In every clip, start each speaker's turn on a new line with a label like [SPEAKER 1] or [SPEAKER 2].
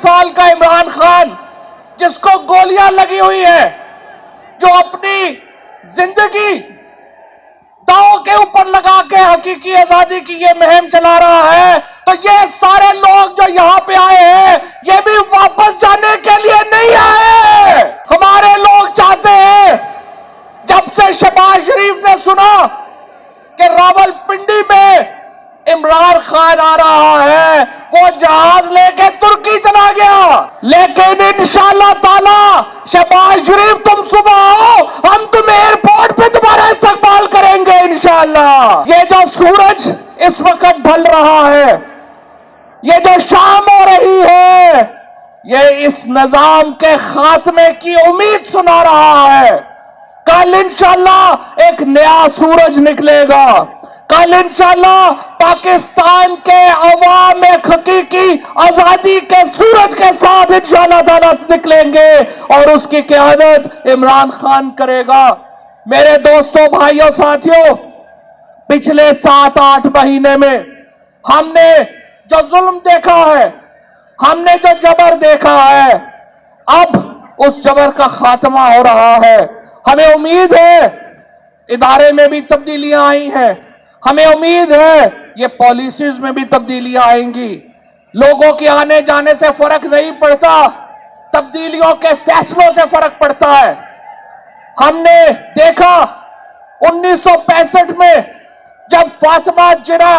[SPEAKER 1] साल का इमरान खान जिसको गोलियां लगी हुई है, जो अपनी जिंदगी दांव के ऊपर लगा के हकीकी आजादी की ये मुहिम चला रहा है, तो ये सारे लोग जो यहां पे आए हैं ये भी वापस जाने के लिए नहीं आए। हमारे लोग चाहते हैं, जब से शहबाज शरीफ ने सुना कि रावलपिंडी में इमरान खान आ रहा है, वो जहाज लेके तुर्की चला गया। लेकिन इंशाअल्लाह ताला शहबाज शरीफ तुम सुबह आओ, हम तुम्हें एयरपोर्ट पे तुम्हारा इस्तकबाल करेंगे इंशाअल्लाह। ये जो सूरज इस वक्त ढल रहा है, ये जो शाम हो रही है, ये इस निजाम के खात्मे की उम्मीद सुना रहा है। कल इंशाअल्लाह एक नया सूरज निकलेगा। कल इंशाअल्लाह पाकिस्तान के अवाम एक हकीकी आजादी के सूरज के साथ इंशाअल्लाह ताला निकलेंगे और उसकी क़यादत इमरान खान करेगा। मेरे दोस्तों, भाइयों, साथियों, पिछले 7-8 महीने में हमने जो जुल्म देखा है, हमने जो जबर देखा है, अब उस जबर का खात्मा हो रहा है। हमें उम्मीद है इदारे में भी तब्दीलियां आई हैं, हमें उम्मीद है ये पॉलिसीज में भी तब्दीलियां आएंगी। लोगों के आने जाने से फर्क नहीं पड़ता, तब्दीलियों के फैसलों से फर्क पड़ता है। हमने देखा 1965 में जब फातिमा जिन्ना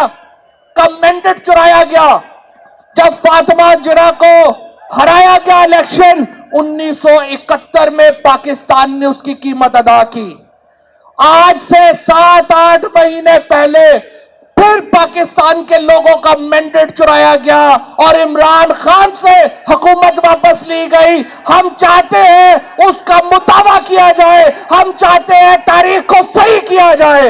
[SPEAKER 1] का मैंडेट चुराया गया, जब फातिमा जिन्ना को हराया गया इलेक्शन, 1971 में पाकिस्तान ने उसकी कीमत अदा की। आज से 7-8 महीने पहले फिर पाकिस्तान के लोगों का मैंडेट चुराया गया और इमरान खान से हुकूमत वापस ली गई। हम चाहते हैं उसका मुताबा किया जाए, हम चाहते हैं तारीख को सही किया जाए।